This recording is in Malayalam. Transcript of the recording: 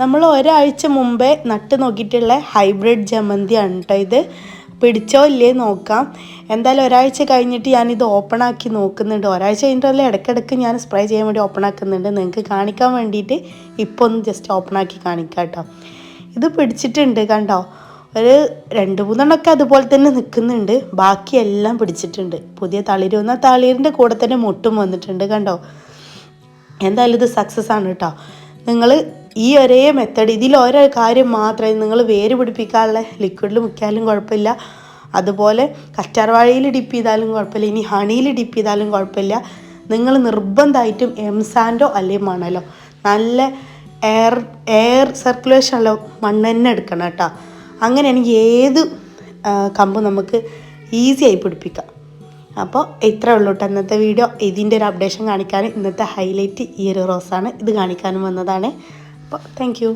നമ്മൾ ഒരാഴ്ച മുമ്പേ നട്ട് നോക്കിയിട്ടുള്ള ഹൈബ്രിഡ് ജമന്തിയാണ് കേട്ടോ ഇത്. പിടിച്ചോ ഇല്ലേ നോക്കാം. എന്തായാലും ഒരാഴ്ച കഴിഞ്ഞിട്ട് ഞാനിത് ഓപ്പൺ ആക്കി നോക്കുന്നുണ്ട്. ഒരാഴ്ച കഴിഞ്ഞിട്ടല്ലേ ഇടയ്ക്കിടയ്ക്ക് ഞാൻ സ്പ്രേ ചെയ്യാൻ വേണ്ടി ഓപ്പൺ ആക്കുന്നുണ്ട്. നിങ്ങൾക്ക് കാണിക്കാൻ വേണ്ടിയിട്ട് ഇപ്പോൾ ഒന്ന് ജസ്റ്റ് ഓപ്പൺ ആക്കി കാണിക്കാം കേട്ടോ. ഇത് പിടിച്ചിട്ടുണ്ട് കണ്ടോ. ഒരു 2-3 അതുപോലെ തന്നെ നിൽക്കുന്നുണ്ട്. ബാക്കിയെല്ലാം പിടിച്ചിട്ടുണ്ട്. പുതിയ തളിര് വന്നാൽ തളിരിൻ്റെ കൂടെ തന്നെ മുട്ടും വന്നിട്ടുണ്ട് കണ്ടോ. എന്തായാലും ഇത് സക്സസ് ആണ് കേട്ടോ. നിങ്ങൾ ഈ ഒരേ മെത്തേഡ് ഇതിൽ ഓരോ കാര്യം മാത്രമേ നിങ്ങൾ വേര് പിടിപ്പിക്കാനുള്ള ലിക്വിഡിൽ മുക്കിയാലും കുഴപ്പമില്ല, അതുപോലെ കറ്റാർവാഴയിൽ ഡിപ്പ് ചെയ്താലും കുഴപ്പമില്ല, ഇനി ഹണിയിൽ ഡിപ്പ് ചെയ്താലും കുഴപ്പമില്ല. നിങ്ങൾ നിർബന്ധമായിട്ടും എംസാൻഡോ അല്ലെങ്കിൽ മണലോ നല്ല എയർ സർക്കുലേഷൻ ഉള്ള മണ്ണ് തന്നെ എടുക്കണം കേട്ടോ. അങ്ങനെയാണെങ്കിൽ ഏത് കമ്പും നമുക്ക് ഈസിയായി പിടിപ്പിക്കാം. അപ്പോൾ ഇത്രേ ഉള്ളൂ കേട്ടോ ഇന്നത്തെ വീഡിയോ. ഇതിൻ്റെ ഒരു അപ്ഡേഷൻ കാണിക്കാൻ ഇന്നത്തെ ഹൈലൈറ്റ് ഈ ഒരു റോസാണ്. ഇത് കാണിക്കാനും വന്നതാണ്. അപ്പോൾ താങ്ക് യു.